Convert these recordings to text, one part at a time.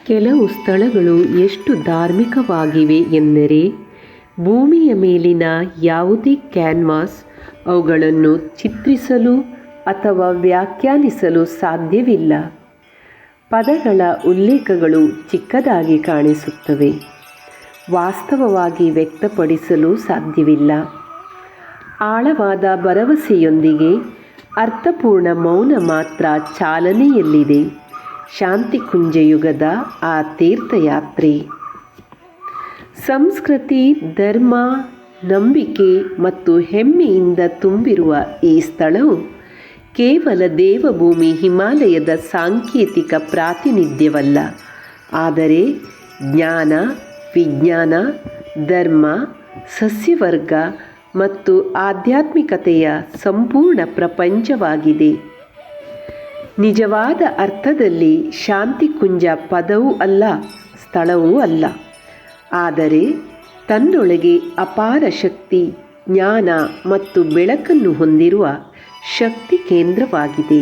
ಕೆಲವು ಸ್ಥಳಗಳು ಎಷ್ಟು ಧಾರ್ಮಿಕವಾಗಿವೆ ಎಂದರೆ ಭೂಮಿಯ ಮೇಲಿನ ಯಾವುದೇ ಕ್ಯಾನ್ವಾಸ್ ಅವುಗಳನ್ನು ಚಿತ್ರಿಸಲು ಅಥವಾ ವ್ಯಾಖ್ಯಾನಿಸಲು ಸಾಧ್ಯವಿಲ್ಲ. ಪದಗಳ ಉಲ್ಲೇಖಗಳು ಚಿಕ್ಕದಾಗಿ ಕಾಣಿಸುತ್ತವೆ, ವಾಸ್ತವವಾಗಿ ವ್ಯಕ್ತಪಡಿಸಲು ಸಾಧ್ಯವಿಲ್ಲ. ಆಳವಾದ ಭರವಸೆಯೊಂದಿಗೆ ಅರ್ಥಪೂರ್ಣ ಮೌನ ಮಾತ್ರ ಚಾಲನೆಯಲ್ಲಿದೆ. ಶಾಂತಿಕುಂಜ ಯುಗದ ಆ ತೀರ್ಥಯಾತ್ರೆ. ಸಂಸ್ಕೃತಿ, ಧರ್ಮ, ನಂಬಿಕೆ ಮತ್ತು ಹೆಮ್ಮೆಯಿಂದ ತುಂಬಿರುವ ಈ ಸ್ಥಳವು ಕೇವಲ ದೇವಭೂಮಿ ಹಿಮಾಲಯದ ಸಾಂಕೇತಿಕ ಪ್ರಾತಿನಿಧ್ಯವಲ್ಲ, ಆದರೆ ಜ್ಞಾನ, ವಿಜ್ಞಾನ, ಧರ್ಮ, ಸಸ್ಯವರ್ಗ ಮತ್ತು ಆಧ್ಯಾತ್ಮಿಕತೆಯ ಸಂಪೂರ್ಣ ಪ್ರಪಂಚವಾಗಿದೆ. ನಿಜವಾದ ಅರ್ಥದಲ್ಲಿ ಶಾಂತಿಕುಂಜ ಪದವೂ ಅಲ್ಲ, ಸ್ಥಳವೂ ಅಲ್ಲ, ಆದರೆ ತನ್ನೊಳಗೆ ಅಪಾರ ಶಕ್ತಿ, ಜ್ಞಾನ ಮತ್ತು ಬೆಳಕನ್ನು ಹೊಂದಿರುವ ಶಕ್ತಿ ಕೇಂದ್ರವಾಗಿದೆ.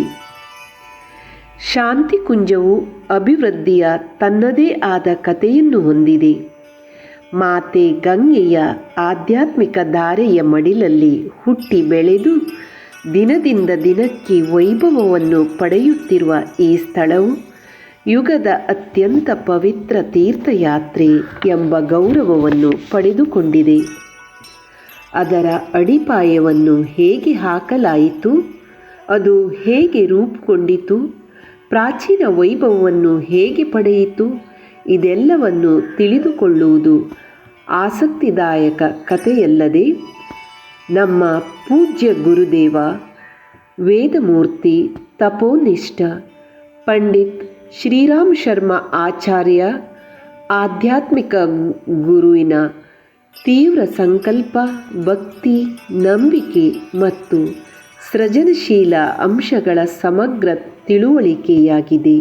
ಶಾಂತಿಕುಂಜವು ಅಭಿವೃದ್ಧಿಯ ತನ್ನದೇ ಆದ ಕಥೆಯನ್ನು ಹೊಂದಿದೆ. ಮಾತೆ ಗಂಗೆಯ ಆಧ್ಯಾತ್ಮಿಕ ಧಾರೆಯ ಮಡಿಲಲ್ಲಿ ಹುಟ್ಟಿ ಬೆಳೆದು ದಿನದಿಂದ ದಿನಕ್ಕೆ ವೈಭವವನ್ನು ಪಡೆಯುತ್ತಿರುವ ಈ ಸ್ಥಳವು ಯುಗದ ಅತ್ಯಂತ ಪವಿತ್ರ ತೀರ್ಥಯಾತ್ರೆ ಎಂಬ ಗೌರವವನ್ನು ಪಡೆದುಕೊಂಡಿದೆ. ಅದರ ಅಡಿಪಾಯವನ್ನು ಹೇಗೆ ಹಾಕಲಾಯಿತು, ಅದು ಹೇಗೆ ರೂಪುಗೊಂಡಿತು, ಪ್ರಾಚೀನ ವೈಭವವನ್ನು ಹೇಗೆ ಪಡೆಯಿತು, ಇದೆಲ್ಲವನ್ನು ತಿಳಿದುಕೊಳ್ಳುವುದು ಆಸಕ್ತಿದಾಯಕ ಕಥೆಯಲ್ಲದೆ ನಮ್ಮ ಪೂಜ್ಯ ಗುರುದೇವ, ವೇದಮೂರ್ತಿ, ತಪೋನಿಷ್ಠ ಪಂಡಿತ್ ಶ್ರೀರಾಮ್ ಶರ್ಮ ಆಚಾರ್ಯ ಆಧ್ಯಾತ್ಮಿಕ ಗುರುವಿನ ತೀವ್ರ ಸಂಕಲ್ಪ, ಭಕ್ತಿ, ನಂಬಿಕೆ ಮತ್ತು ಸೃಜನಶೀಲ ಅಂಶಗಳ ಸಮಗ್ರ ತಿಳುವಳಿಕೆಯಾಗಿದೆ.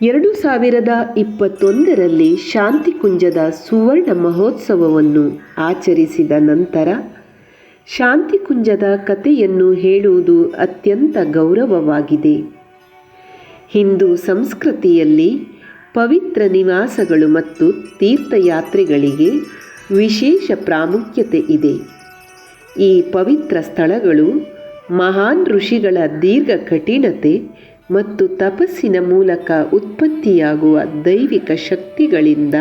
2021ರಲ್ಲಿ ಶಾಂತಿಕುಂಜದ ಸುವರ್ಣ ಮಹೋತ್ಸವವನ್ನು ಆಚರಿಸಿದ ನಂತರ ಶಾಂತಿಕುಂಜದ ಕಥೆಯನ್ನು ಹೇಳುವುದು ಅತ್ಯಂತ ಗೌರವವಾಗಿದೆ. ಹಿಂದೂ ಸಂಸ್ಕೃತಿಯಲ್ಲಿ ಪವಿತ್ರ ನಿವಾಸಗಳು ಮತ್ತು ತೀರ್ಥಯಾತ್ರೆಗಳಿಗೆ ವಿಶೇಷ ಪ್ರಾಮುಖ್ಯತೆ ಇದೆ. ಈ ಪವಿತ್ರ ಸ್ಥಳಗಳು ಮಹಾನ್ ಋಷಿಗಳ ದೀರ್ಘ ಕಠಿಣತೆ ಮತ್ತು ತಪಸ್ಸಿನ ಮೂಲಕ ಉತ್ಪತ್ತಿಯಾಗುವ ದೈವಿಕ ಶಕ್ತಿಗಳಿಂದ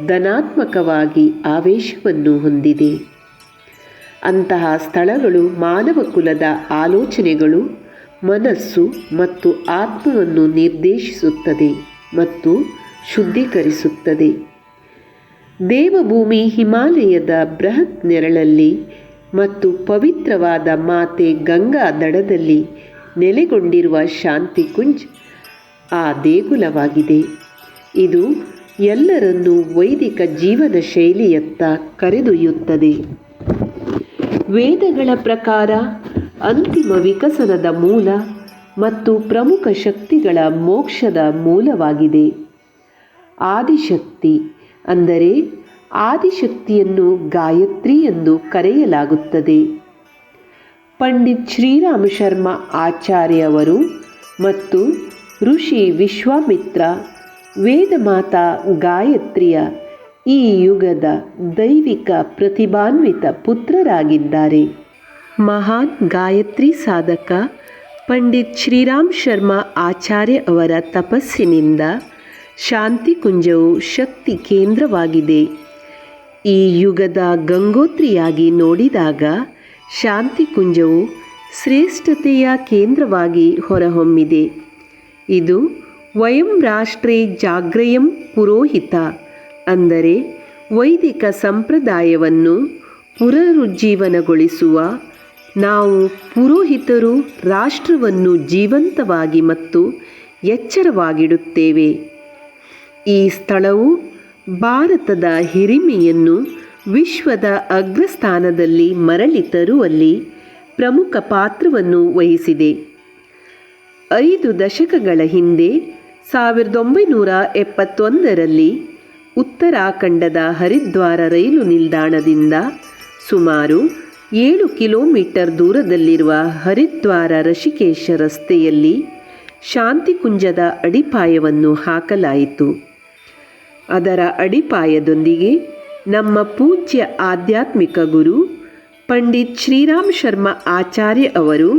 ಧನಾತ್ಮಕವಾಗಿ ಆವೇಶವನ್ನು ಹೊಂದಿದೆ. ಅಂತಹ ಸ್ಥಳಗಳು ಮಾನವ ಕುಲದ ಆಲೋಚನೆಗಳು, ಮನಸ್ಸು ಮತ್ತು ಆತ್ಮವನ್ನು ನಿರ್ದೇಶಿಸುತ್ತದೆ ಮತ್ತು ಶುದ್ಧೀಕರಿಸುತ್ತದೆ. ದೇವಭೂಮಿ ಹಿಮಾಲಯದ ಬೃಹತ್ ನೆರಳಲ್ಲಿ ಮತ್ತು ಪವಿತ್ರವಾದ ಮಾತೆ ಗಂಗಾ ದಡದಲ್ಲಿ ನೆಲೆಗೊಂಡಿರುವ ಶಾಂತಿಕುಂಜ್ ಆ ದೇಗುಲವಾಗಿದೆ. ಇದು ಎಲ್ಲರನ್ನೂ ವೈದಿಕ ಜೀವನ ಶೈಲಿಯತ್ತ ಕರೆದೊಯ್ಯುತ್ತದೆ. ವೇದಗಳ ಪ್ರಕಾರ ಅಂತಿಮ ವಿಕಸನದ ಮೂಲ ಮತ್ತು ಪ್ರಮುಖ ಶಕ್ತಿಗಳ ಮೋಕ್ಷದ ಮೂಲವಾಗಿದೆ. ಆದಿಶಕ್ತಿ ಅಂದರೆ ಆದಿಶಕ್ತಿಯನ್ನು ಗಾಯತ್ರಿ ಎಂದು ಕರೆಯಲಾಗುತ್ತದೆ. ಪಂಡಿತ್ ಶ್ರೀರಾಮ್ ಶರ್ಮ ಆಚಾರ್ಯ ಅವರು ಮತ್ತು ಋಷಿ ವಿಶ್ವಾಮಿತ್ರ ವೇದಮಾತಾ ಗಾಯತ್ರಿಯ ಈ ಯುಗದ ದೈವಿಕ ಪ್ರತಿಭಾನ್ವಿತ ಪುತ್ರರಾಗಿದ್ದಾರೆ. ಮಹಾನ್ ಗಾಯತ್ರಿ ಸಾಧಕ ಪಂಡಿತ್ ಶ್ರೀರಾಮ್ ಶರ್ಮ ಆಚಾರ್ಯ ಅವರ ತಪಸ್ಸಿನಿಂದ ಶಾಂತಿಕುಂಜವು ಶಕ್ತಿ ಕೇಂದ್ರವಾಗಿದೆ. ಈ ಯುಗದ ಗಂಗೋತ್ರಿಯಾಗಿ ನೋಡಿದಾಗ ಶಾಂತಿಕುಂಜವು ಶ್ರೇಷ್ಠತೆಯ ಕೇಂದ್ರವಾಗಿ ಹೊರಹೊಮ್ಮಿದೆ. ಇದು ವಯಂ ರಾಷ್ಟ್ರೇ ಜಾಗ್ರಯಂ ಪುರೋಹಿತ ಅಂದರೆ ವೈದಿಕ ಸಂಪ್ರದಾಯವನ್ನು ಪುನರುಜ್ಜೀವನಗೊಳಿಸುವ ನಾವು ಪುರೋಹಿತರು ರಾಷ್ಟ್ರವನ್ನು ಜೀವಂತವಾಗಿ ಮತ್ತು ಎಚ್ಚರವಾಗಿಡುತ್ತೇವೆ. ಈ ಸ್ಥಳವು ಭಾರತದ ಹಿರಿಮೆಯನ್ನು ವಿಶ್ವದ ಅಗ್ರಸ್ಥಾನದಲ್ಲಿ ಮರಳಿ ತರುವಲ್ಲಿ ಪ್ರಮುಖ ಪಾತ್ರವನ್ನು ವಹಿಸಿದೆ. 5 ದಶಕಗಳ ಹಿಂದೆ 1971ರಲ್ಲಿ ಉತ್ತರಾಖಂಡದ ಹರಿದ್ವಾರ ರೈಲು ನಿಲ್ದಾಣದಿಂದ ಸುಮಾರು 7 ಕಿಲೋಮೀಟರ್ ದೂರದಲ್ಲಿರುವ ಹರಿದ್ವಾರ ಋಷಿಕೇಶ ರಸ್ತೆಯಲ್ಲಿ ಶಾಂತಿಕುಂಜದ ಅಡಿಪಾಯವನ್ನು ಹಾಕಲಾಯಿತು. ಅದರ ಅಡಿಪಾಯದೊಂದಿಗೆ ನಮ್ಮ ಪೂಜ್ಯ ಆಧ್ಯಾತ್ಮಿಕ ಗುರು ಪಂಡಿತ್ ಶ್ರೀರಾಮ್ ಶರ್ಮಾ ಆಚಾರ್ಯ ಅವರು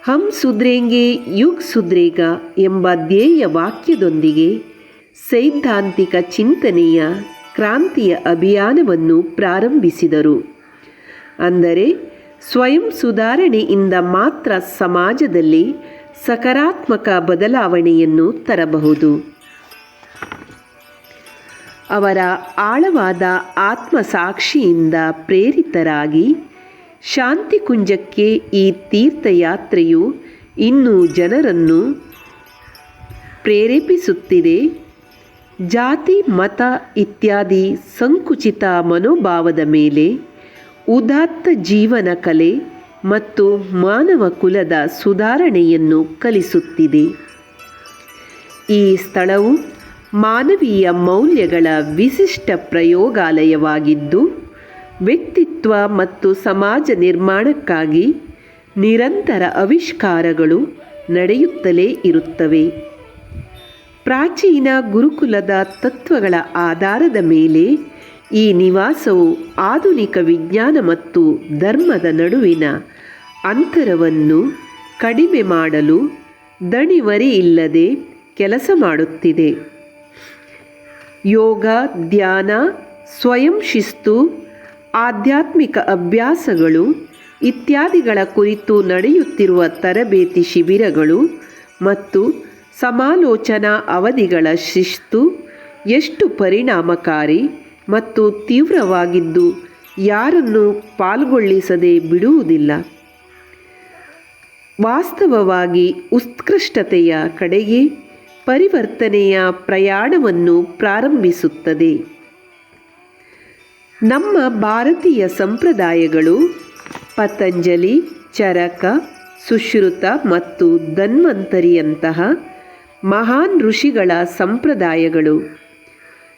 ಹಮ್ ಸುಧ್ರೇಂಗೆ ಯುಗ್ ಸುಧ್ರೇಗಾ ಎಂಬ ಧ್ಯೇಯ ವಾಕ್ಯದೊಂದಿಗೆ ಸೈದ್ಧಾಂತಿಕ ಚಿಂತನೆಯ ಕ್ರಾಂತಿಯ ಅಭಿಯಾನವನ್ನು ಪ್ರಾರಂಭಿಸಿದರು. ಅಂದರೆ ಸ್ವಯಂ ಸುಧಾರಣೆಯಿಂದ ಮಾತ್ರ ಸಮಾಜದಲ್ಲಿ ಸಕಾರಾತ್ಮಕ ಬದಲಾವಣೆಯನ್ನು ತರಬಹುದು. ಅವರ ಆಳವಾದ ಆತ್ಮಸಾಕ್ಷಿಯಿಂದ ಪ್ರೇರಿತರಾಗಿ ಶಾಂತಿಕುಂಜಕ್ಕೆ ಈ ತೀರ್ಥಯಾತ್ರೆಯು ಇನ್ನೂ ಜನರನ್ನು ಪ್ರೇರೇಪಿಸುತ್ತಿದೆ. ಜಾತಿ, ಮತ ಇತ್ಯಾದಿ ಸಂಕುಚಿತ ಮನೋಭಾವದ ಮೇಲೆ ಉದಾತ್ತ ಜೀವನ ಕಲೆ ಮತ್ತು ಮಾನವ ಕುಲದ ಸುಧಾರಣೆಯನ್ನು ಕಲಿಸುತ್ತಿದೆ. ಈ ಸ್ಥಳವು ಮಾನವೀಯ ಮೌಲ್ಯಗಳ ವಿಶಿಷ್ಟ ಪ್ರಯೋಗಾಲಯವಾಗಿದ್ದು, ವ್ಯಕ್ತಿತ್ವ ಮತ್ತು ಸಮಾಜ ನಿರ್ಮಾಣಕ್ಕಾಗಿ ನಿರಂತರ ಆವಿಷ್ಕಾರಗಳು ನಡೆಯುತ್ತಲೇ ಇರುತ್ತವೆ. ಪ್ರಾಚೀನ ಗುರುಕುಲದ ತತ್ವಗಳ ಆಧಾರದ ಮೇಲೆ ಈ ನಿವಾಸವು ಆಧುನಿಕ ವಿಜ್ಞಾನ ಮತ್ತು ಧರ್ಮದ ನಡುವಿನ ಅಂತರವನ್ನು ಕಡಿಮೆ ಮಾಡಲು ದಣಿವರಿಯಿಲ್ಲದೆ ಕೆಲಸ ಮಾಡುತ್ತಿದೆ. ಯೋಗ, ಧ್ಯಾನ, ಸ್ವಯಂ ಶಿಸ್ತು, ಆಧ್ಯಾತ್ಮಿಕ ಅಭ್ಯಾಸಗಳು ಇತ್ಯಾದಿಗಳ ಕುರಿತು ನಡೆಯುತ್ತಿರುವ ತರಬೇತಿ ಶಿಬಿರಗಳು ಮತ್ತು ಸಮಾಲೋಚನಾ ಅವಧಿಗಳ ಶಿಸ್ತು ಎಷ್ಟು ಪರಿಣಾಮಕಾರಿ ಮತ್ತು ತೀವ್ರವಾಗಿದ್ದು ಯಾರನ್ನು ಪಾಲ್ಗೊಳ್ಳಿಸದೆ ಬಿಡುವುದಿಲ್ಲ. ವಾಸ್ತವವಾಗಿ ಉತ್ಕೃಷ್ಟತೆಯ ಕಡೆಗೆ ಪರಿವರ್ತನೆಯ ಪ್ರಯಾಣವನ್ನು ಪ್ರಾರಂಭಿಸುತ್ತದೆ. ನಮ್ಮ ಭಾರತೀಯ ಸಂಪ್ರದಾಯಗಳು ಪತಂಜಲಿ, ಚರಕ, ಸುಶ್ರುತ ಮತ್ತು ಧನ್ವಂತರಿಯಂತಹ ಮಹಾನ್ ಋಷಿಗಳ ಸಂಪ್ರದಾಯಗಳು.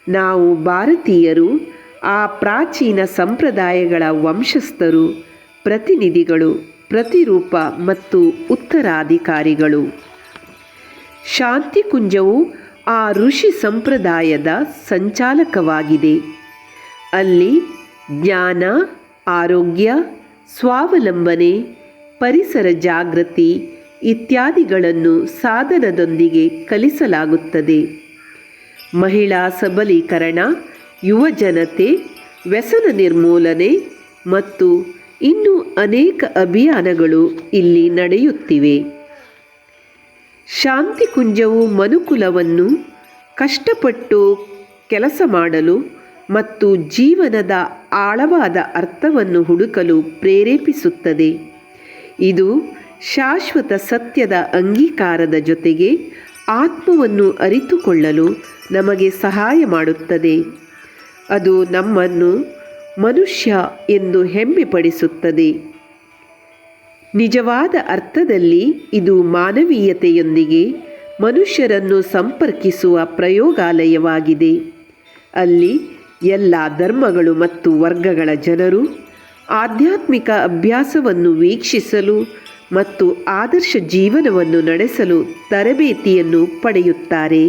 ನಾವು ಭಾರತೀಯರು ಆ ಪ್ರಾಚೀನ ಸಂಪ್ರದಾಯಗಳ ವಂಶಸ್ಥರು, ಪ್ರತಿನಿಧಿಗಳು, ಪ್ರತಿರೂಪ ಮತ್ತು ಉತ್ತರಾಧಿಕಾರಿಗಳು. ಶಾಂತಿಕುಂಜವು ಆ ಋಷಿ ಸಂಪ್ರದಾಯದ ಸಂಚಾಲಕವಾಗಿದೆ. ಅಲ್ಲಿ ಜ್ಞಾನ, ಆರೋಗ್ಯ, ಸ್ವಾವಲಂಬನೆ, ಪರಿಸರ ಜಾಗೃತಿ ಇತ್ಯಾದಿಗಳನ್ನು ಸಾಧನದೊಂದಿಗೆ ಕಲಿಸಲಾಗುತ್ತದೆ. ಮಹಿಳಾ ಸಬಲೀಕರಣ, ಯುವಜನತೆ, ವ್ಯಸನ ನಿರ್ಮೂಲನೆ ಮತ್ತು ಇನ್ನೂ ಅನೇಕ ಅಭಿಯಾನಗಳು ಇಲ್ಲಿ ನಡೆಯುತ್ತಿವೆ. ಶಾಂತಿಕುಂಜವು ಮನುಕುಲವನ್ನು ಕಷ್ಟಪಟ್ಟು ಕೆಲಸ ಮಾಡಲು ಮತ್ತು ಜೀವನದ ಆಳವಾದ ಅರ್ಥವನ್ನು ಹುಡುಕಲು ಪ್ರೇರೇಪಿಸುತ್ತದೆ. ಇದು ಶಾಶ್ವತ ಸತ್ಯದ ಅಂಗೀಕಾರದ ಜೊತೆಗೆ ಆತ್ಮವನ್ನು ಅರಿತುಕೊಳ್ಳಲು ನಮಗೆ ಸಹಾಯ ಮಾಡುತ್ತದೆ. ಅದು ನಮ್ಮನ್ನು ಮನುಷ್ಯ ಎಂದು ಹೆಮ್ಮೆಪಡಿಸುತ್ತದೆ. ನಿಜವಾದ ಅರ್ಥದಲ್ಲಿ ಇದು ಮಾನವೀಯತೆಯೊಂದಿಗೆ ಮನುಷ್ಯರನ್ನು ಸಂಪರ್ಕಿಸುವ ಪ್ರಯೋಗಾಲಯವಾಗಿದೆ. ಅಲ್ಲಿ ಎಲ್ಲ ಧರ್ಮಗಳು ಮತ್ತು ವರ್ಗಗಳ ಜನರು ಆಧ್ಯಾತ್ಮಿಕ ಅಭ್ಯಾಸವನ್ನು ವೀಕ್ಷಿಸಲು ಮತ್ತು ಆದರ್ಶ ಜೀವನವನ್ನು ನಡೆಸಲು ತರಬೇತಿಯನ್ನು ಪಡೆಯುತ್ತಾರೆ.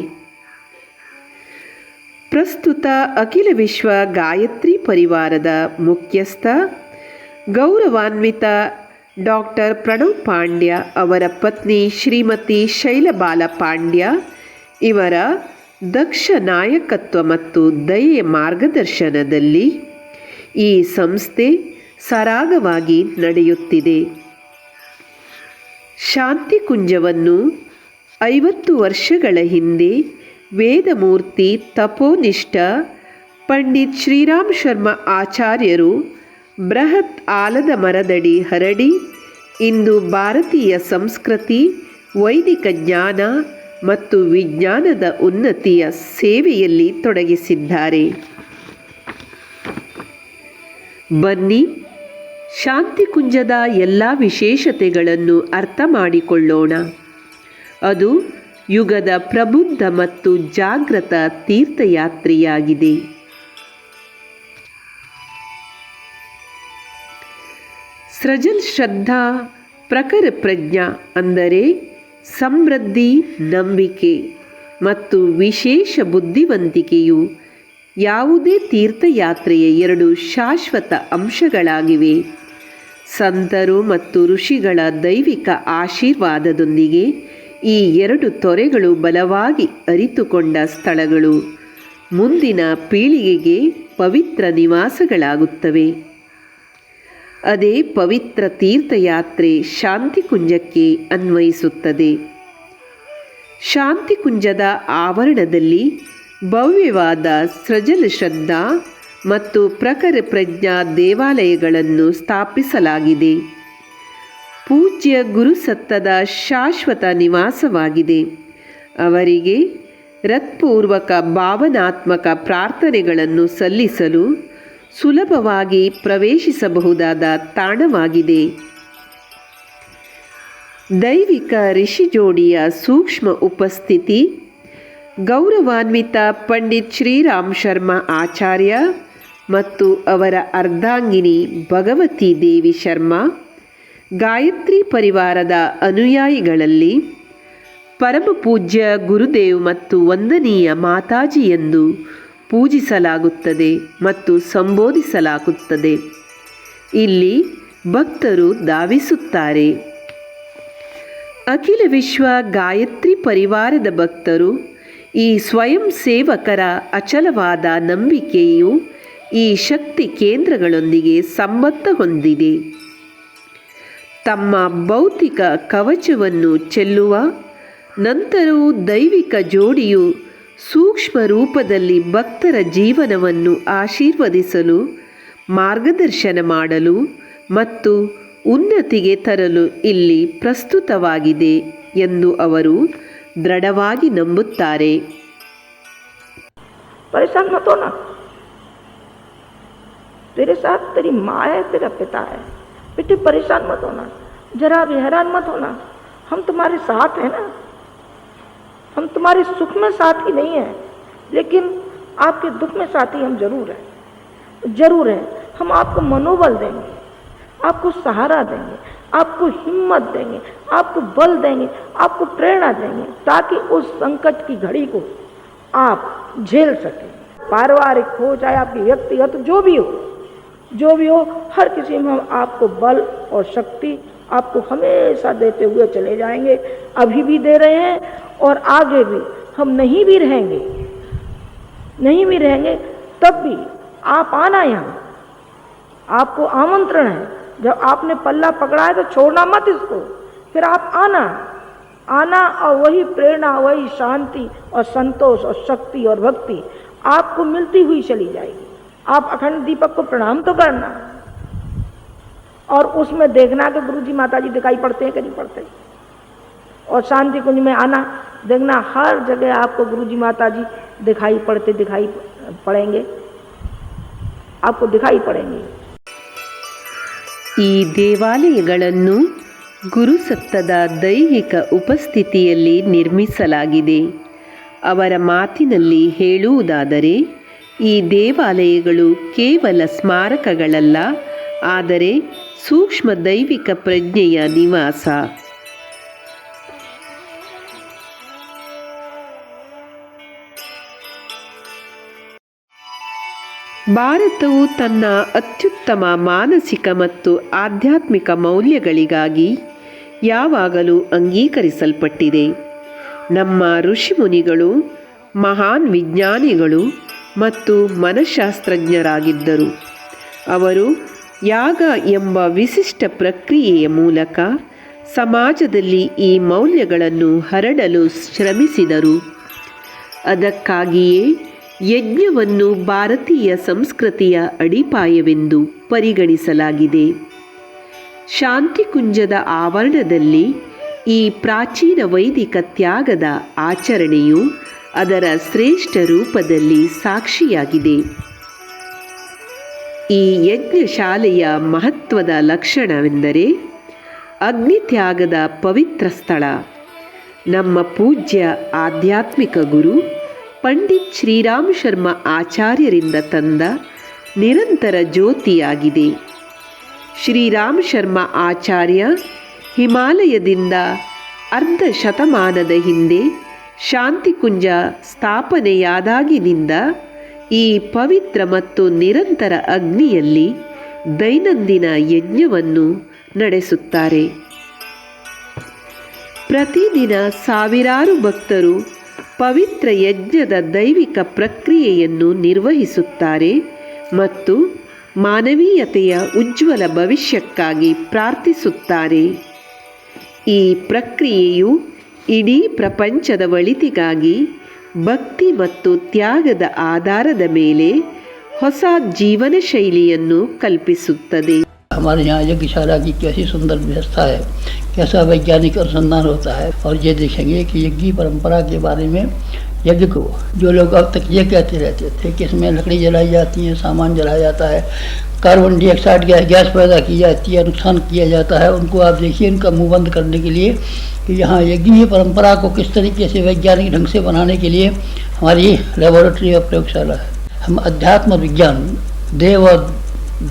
ಪ್ರಸ್ತುತ ಅಖಿಲ ವಿಶ್ವ ಗಾಯತ್ರಿ ಪರಿವಾರದ ಮುಖ್ಯಸ್ಥ ಗೌರವಾನ್ವಿತ ಡಾಕ್ಟರ್ ಪ್ರಣವ್ ಪಾಂಡ್ಯ ಅವರ ಪತ್ನಿ ಶ್ರೀಮತಿ ಶೈಲಬಾಲ ಪಾಂಡ್ಯ ಇವರ ದಕ್ಷ ನಾಯಕತ್ವ ಮತ್ತು ದಯೆಯ ಮಾರ್ಗದರ್ಶನದಲ್ಲಿ ಈ ಸಂಸ್ಥೆ ಸರಾಗವಾಗಿ ನಡೆಯುತ್ತಿದೆ. ಶಾಂತಿಕುಂಜವನ್ನು 50 ವರ್ಷಗಳ ಹಿಂದೆ ವೇದಮೂರ್ತಿ ತಪೋನಿಷ್ಠ ಪಂಡಿತ್ ಶ್ರೀರಾಮ್ ಶರ್ಮಾ ಆಚಾರ್ಯರು ಬೃಹತ್ ಆಲದ ಮರದಡಿ ಹರಡಿ ಇಂದು ಭಾರತೀಯ ಸಂಸ್ಕೃತಿ, ವೈದಿಕ ಜ್ಞಾನ ಮತ್ತು ವಿಜ್ಞಾನದ ಉನ್ನತಿಯ ಸೇವೆಯಲ್ಲಿ ತೊಡಗಿಸಿದ್ದಾರೆ. ಬನ್ನಿ, ಶಾಂತಿಕುಂಜದ ಎಲ್ಲ ವಿಶೇಷತೆಗಳನ್ನು ಅರ್ಥ ಮಾಡಿಕೊಳ್ಳೋಣ. ಅದು ಯುಗದ ಪ್ರಬುದ್ಧ ಮತ್ತು ಜಾಗೃತ ತೀರ್ಥಯಾತ್ರೆಯಾಗಿದೆ. ಸೃಜಲ್ ಶ್ರದ್ಧಾ ಪ್ರಖರ ಪ್ರಜ್ಞಾ ಅಂದರೆ ಸಮೃದ್ಧಿ, ನಂಬಿಕೆ ಮತ್ತು ವಿಶೇಷ ಬುದ್ಧಿವಂತಿಕೆಯು ಯಾವುದೇ ತೀರ್ಥಯಾತ್ರೆಯ ಎರಡು ಶಾಶ್ವತ ಅಂಶಗಳಾಗಿವೆ. ಸಂತರು ಮತ್ತು ಋಷಿಗಳ ದೈವಿಕ ಆಶೀರ್ವಾದದೊಂದಿಗೆ ಈ ಎರಡು ತೊರೆಗಳು ಬಲವಾಗಿ ಅರಿತುಕೊಂಡ ಸ್ಥಳಗಳು ಮುಂದಿನ ಪೀಳಿಗೆಗೆ ಪವಿತ್ರ ನಿವಾಸಗಳಾಗುತ್ತವೆ. ಅದೇ ಪವಿತ್ರ ತೀರ್ಥಯಾತ್ರೆ ಶಾಂತಿಕುಂಜಕ್ಕೆ ಅನ್ವಯಿಸುತ್ತದೆ. ಶಾಂತಿಕುಂಜದ ಆವರಣದಲ್ಲಿ ಭವ್ಯವಾದ ಸೃಜನ ಶ್ರದ್ಧಾ ಮತ್ತು ಪ್ರಖರ ಪ್ರಜ್ಞಾ ದೇವಾಲಯಗಳನ್ನು ಸ್ಥಾಪಿಸಲಾಗಿದೆ. ಪೂಜ್ಯ ಗುರುಸತ್ತದ ಶಾಶ್ವತ ನಿವಾಸವಾಗಿದೆ. ಅವರಿಗೆ ಹೃತ್ಪೂರ್ವಕ ಭಾವನಾತ್ಮಕ ಪ್ರಾರ್ಥನೆಗಳನ್ನು ಸಲ್ಲಿಸಲು ಸುಲಭವಾಗಿ ಪ್ರವೇಶಿಸಬಹುದಾದ ತಾಣವಾಗಿದೆ. ದೈವಿಕ ಋಷಿ ಜೋಡಿಯ ಸೂಕ್ಷ್ಮ ಉಪಸ್ಥಿತಿ, ಗೌರವಾನ್ವಿತ ಪಂಡಿತ್ ಶ್ರೀರಾಮ್ ಶರ್ಮಾ ಆಚಾರ್ಯ ಮತ್ತು ಅವರ ಅರ್ಧಾಂಗಿನಿ ಭಗವತಿ ದೇವಿ ಶರ್ಮಾ, ಗಾಯತ್ರಿ ಪರಿವಾರದ ಅನುಯಾಯಿಗಳಲ್ಲಿ ಪರಮಪೂಜ್ಯ ಗುರುದೇವ್ ಮತ್ತು ವಂದನೀಯ ಮಾತಾಜಿ ಎಂದು ಪೂಜಿಸಲಾಗುತ್ತದೆ ಮತ್ತು ಸಂಬೋಧಿಸಲಾಗುತ್ತದೆ. ಇಲ್ಲಿ ಭಕ್ತರು ಧಾವಿಸುತ್ತಾರೆ. ಅಖಿಲ ವಿಶ್ವ ಗಾಯತ್ರಿ ಪರಿವಾರದ ಭಕ್ತರು ಈ ಸ್ವಯಂ ಸೇವಕರ ಅಚಲವಾದ ನಂಬಿಕೆಯು ಈ ಶಕ್ತಿ ಕೇಂದ್ರಗಳೊಂದಿಗೆ ಸಂಬಂಧ ಹೊಂದಿದೆ. ತಮ್ಮ ಭೌತಿಕ ಕವಚವನ್ನು ಚೆಲ್ಲುವ ನಂತರವೂ ದೈವಿಕ ಜೋಡಿಯು ಸೂಕ್ಷ್ಮ ರೂಪದಲ್ಲಿ ಭಕ್ತರ ಜೀವನವನ್ನು ಆಶೀರ್ವದಿಸಲು, ಮಾರ್ಗದರ್ಶನ ಮಾಡಲು ಮತ್ತು ಉನ್ನತಿಗೆ ತರಲು ಇಲ್ಲಿ ಪ್ರಸ್ತುತವಾಗಿದೆ ಎಂದು ಅವರು ದೃಢವಾಗಿ ನಂಬುತ್ತಾರೆ. परेशान मत होना, तेरे साथ तेरी माँ है, तेरा पिता है, बेटे परेशान मत होना, जरा भी हैरान मत होना, हम तुम्हारे साथ हैं ना। हम तुम्हारे सुख में साथी नहीं हैं, लेकिन आपके दुख में साथी हम जरूर हैं। हम आपको मनोबल देंगे, आपको सहारा देंगे, आपको हिम्मत देंगे, आपको बल देंगे, आपको प्रेरणा देंगे, ताकि उस संकट की घड़ी को आप झेल सकें। पारिवारिक हो चाहे आपकी व्यक्तिगत जो भी हो, हर किसी में हम आपको बल और शक्ति आपको हमेशा देते हुए चले जाएंगे। अभी भी दे रहे हैं और आगे भी हम नहीं भी रहेंगे तब भी आप आना। यहाँ आपको आमंत्रण है, जब आपने पल्ला पकड़ा है तो छोड़ना मत इसको, फिर आप आना और वही प्रेरणा, वही शांति और संतोष और शक्ति और भक्ति आपको मिलती हुई चली जाएगी। आप अखंड दीपक को प्रणाम तो करना और उसमें देखना कि गुरुजी माताजी दिखाई पड़ते हैं कि नहीं पड़ते, और शांति कुंज में आना, देखना हर जगह आपको गुरुजी माताजी दिखाई पड़ेंगे, आपको दिखाई पड़ेंगे। ಈ ದೇವಾಲಯಗಳನ್ನು ಗುರುಸತ್ತದ ದೈಹಿಕ ಉಪಸ್ಥಿತಿಯಲ್ಲಿ ನಿರ್ಮಿಸಲಾಗಿದೆ. ಅವರ ಮಾತಿನಲ್ಲಿ ಹೇಳುವುದಾದರೆ, ಈ ದೇವಾಲಯಗಳು ಕೇವಲ ಸ್ಮಾರಕಗಳಲ್ಲ, ಆದರೆ ಸೂಕ್ಷ್ಮ ದೈವಿಕ ಪ್ರಜ್ಞೆಯ ನಿವಾಸ. ಭಾರತವು ತನ್ನ ಅತ್ಯುತ್ತಮ ಮಾನಸಿಕ ಮತ್ತು ಆಧ್ಯಾತ್ಮಿಕ ಮೌಲ್ಯಗಳಿಗಾಗಿ ಯಾವಾಗಲೂ ಅಂಗೀಕರಿಸಲ್ಪಟ್ಟಿದೆ. ನಮ್ಮ ಋಷಿಮುನಿಗಳು ಮಹಾನ್ ವಿಜ್ಞಾನಿಗಳು ಮತ್ತು ಮನಃಶಾಸ್ತ್ರಜ್ಞರಾಗಿದ್ದರು. ಅವರು ಯಾಗ ಎಂಬ ವಿಶಿಷ್ಟ ಪ್ರಕ್ರಿಯೆಯ ಮೂಲಕ ಸಮಾಜದಲ್ಲಿ ಈ ಮೌಲ್ಯಗಳನ್ನು ಹರಡಲು ಶ್ರಮಿಸಿದರು. ಅದಕ್ಕಾಗಿಯೇ ಯಜ್ಞವನ್ನು ಭಾರತೀಯ ಸಂಸ್ಕೃತಿಯ ಅಡಿಪಾಯವೆಂದು ಪರಿಗಣಿಸಲಾಗಿದೆ. ಶಾಂತಿಕುಂಜದ ಆವರಣದಲ್ಲಿ ಈ ಪ್ರಾಚೀನ ವೈದಿಕ ತ್ಯಾಗದ ಆಚರಣೆಯು ಅದರ ಶ್ರೇಷ್ಠ ರೂಪದಲ್ಲಿ ಸಾಕ್ಷಿಯಾಗಿದೆ. ಈ ಯಜ್ಞಶಾಲೆಯ ಮಹತ್ವದ ಲಕ್ಷಣವೆಂದರೆ ಅಗ್ನಿತ್ಯಾಗದ ಪವಿತ್ರ ಸ್ಥಳ. ನಮ್ಮ ಪೂಜ್ಯ ಆಧ್ಯಾತ್ಮಿಕ ಗುರು ಪಂಡಿತ್ ಶ್ರೀರಾಮ್ ಶರ್ಮಾ ಆಚಾರ್ಯರಿಂದ ತಂದ ನಿರಂತರ ಜ್ಯೋತಿಯಾಗಿದೆ. ಶ್ರೀರಾಮ್ ಶರ್ಮಾ ಆಚಾರ್ಯ ಹಿಮಾಲಯದಿಂದ ಅರ್ಧ ಶತಮಾನದ ಹಿಂದೆ ಶಾಂತಿಕುಂಜ ಸ್ಥಾಪನೆಯಾದಾಗಿನಿಂದ ಈ ಪವಿತ್ರ ಮತ್ತು ನಿರಂತರ ಅಗ್ನಿಯಲ್ಲಿ ದೈನಂದಿನ ಯಜ್ಞವನ್ನು ನಡೆಸುತ್ತಾರೆ. ಪ್ರತಿದಿನ ಸಾವಿರಾರು ಭಕ್ತರು ಪವಿತ್ರ ಯಜ್ಞದ ದೈವಿಕ ಪ್ರಕ್ರಿಯೆಯನ್ನು ನಿರ್ವಹಿಸುತ್ತಾರೆ ಮತ್ತು ಮಾನವೀಯತೆಯ ಉಜ್ವಲ ಭವಿಷ್ಯಕ್ಕಾಗಿ ಪ್ರಾರ್ಥಿಸುತ್ತಾರೆ. ಈ ಪ್ರಕ್ರಿಯೆಯು ಇಡೀ ಪ್ರಪಂಚದ ಒಳಿತಿಗಾಗಿ ಭಕ್ತಿ ಮತ್ತು ತ್ಯಾಗದ ಆಧಾರದ ಮೇಲೆ ಹೊಸ ಜೀವನ ಶೈಲಿಯನ್ನು ಕಲ್ಪಿಸುತ್ತದೆ. हमारे यहाँ यज्ञशाला की कैसी सुंदर व्यवस्था है, कैसा वैज्ञानिक अनुसंधान होता है। और ये देखेंगे कि यज्ञ परंपरा के बारे में, यज्ञ को जो लोग अब तक ये कहते रहते थे कि इसमें लकड़ी जलाई जाती है, सामान जलाया जाता है, कार्बन डाइऑक्साइड गैस पैदा की जाती है, नुकसान किया जाता है, उनको आप देखिए इनका मुँह बंद करने के लिए कि यहाँ यज्ञीय परंपरा को किस तरीके से वैज्ञानिक ढंग से बनाने के लिए हमारी लेबोरेटरी और प्रयोगशाला है। हम अध्यात्म विज्ञान, देव और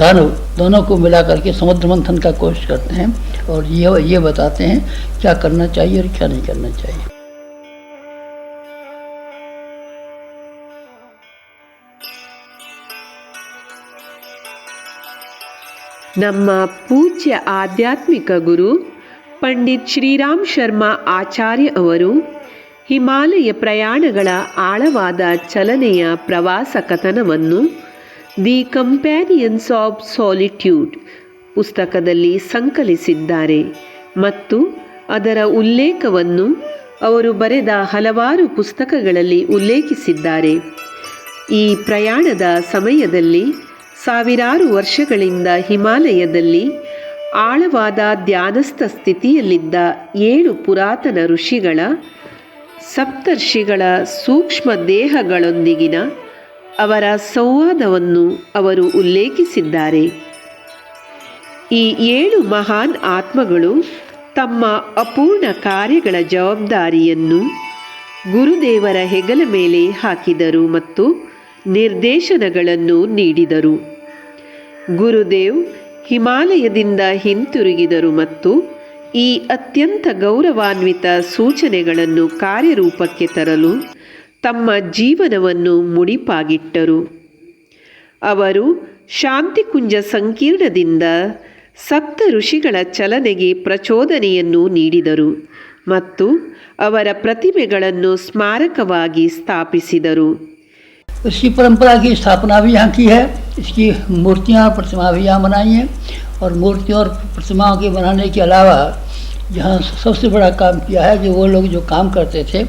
दानव दोनों को मिला करके समुद्र मंथन का कोशिश करते हैं और ये बताते हैं क्या करना चाहिए और क्या नहीं करना चाहिए। ನಮ್ಮ ಪೂಜ್ಯ ಆಧ್ಯಾತ್ಮಿಕ ಗುರು ಪಂಡಿತ್ ಶ್ರೀರಾಮ್ ಶರ್ಮಾ ಆಚಾರ್ಯ ಅವರು ಹಿಮಾಲಯ ಪ್ರಯಾಣಗಳ ಆಳವಾದ ಚಲನೆಯ ಪ್ರವಾಸ ಕಥನವನ್ನು ದಿ ಕಂಪ್ಯಾನಿಯನ್ಸ್ ಆಫ್ ಸಾಲಿಟ್ಯೂಡ್ ಪುಸ್ತಕದಲ್ಲಿ ಸಂಕಲಿಸಿದ್ದಾರೆ ಮತ್ತು ಅದರ ಉಲ್ಲೇಖವನ್ನು ಅವರು ಬರೆದ ಹಲವಾರು ಪುಸ್ತಕಗಳಲ್ಲಿ ಉಲ್ಲೇಖಿಸಿದ್ದಾರೆ. ಈ ಪ್ರಯಾಣದ ಸಮಯದಲ್ಲಿ ಸಾವಿರಾರು ವರ್ಷಗಳಿಂದ ಹಿಮಾಲಯದಲ್ಲಿ ಆಳವಾದ ಧ್ಯಾನಸ್ಥ ಸ್ಥಿತಿಯಲ್ಲಿದ್ದ 7 ಪುರಾತನ ಋಷಿಗಳ, ಸಪ್ತರ್ಷಿಗಳ ಸೂಕ್ಷ್ಮ ದೇಹಗಳೊಂದಿಗಿನ ಅವರ ಸಂವಾದವನ್ನು ಅವರು ಉಲ್ಲೇಖಿಸಿದ್ದಾರೆ. ಈ 7 ಮಹಾನ್ ಆತ್ಮಗಳು ತಮ್ಮ ಅಪೂರ್ಣ ಕಾರ್ಯಗಳ ಜವಾಬ್ದಾರಿಯನ್ನು ಗುರುದೇವರ ಹೆಗಲ ಮೇಲೆ ಹಾಕಿದರು ಮತ್ತು ನಿರ್ದೇಶನಗಳನ್ನು ನೀಡಿದರು. ಗುರುದೇವ್ ಹಿಮಾಲಯದಿಂದ ಹಿಂತಿರುಗಿದರು ಮತ್ತು ಈ ಅತ್ಯಂತ ಗೌರವಾನ್ವಿತ ಸೂಚನೆಗಳನ್ನು ಕಾರ್ಯರೂಪಕ್ಕೆ ತರಲು ತಮ್ಮ ಜೀವನವನ್ನು ಮುಡಿಪಾಗಿಟ್ಟರು. ಅವರು ಶಾಂತಿಕುಂಜ ಸಂಕೀರ್ಣದಿಂದ ಸಪ್ತ ಋಷಿಗಳ ಚಲನೆಗೆ ಪ್ರಚೋದನೆಯನ್ನು ನೀಡಿದರು ಮತ್ತು ಅವರ ಪ್ರತಿಮೆಗಳನ್ನು ಸ್ಮಾರಕವಾಗಿ ಸ್ಥಾಪಿಸಿದರು. ऋषि परंपरा की स्थापना भी यहाँ की है, इसकी मूर्तियाँ और प्रतिमा भी यहाँ बनाई हैं। और मूर्तियों और प्रतिमाओं के बनाने के अलावा यहाँ सबसे बड़ा काम किया है कि वो लोग जो काम करते थे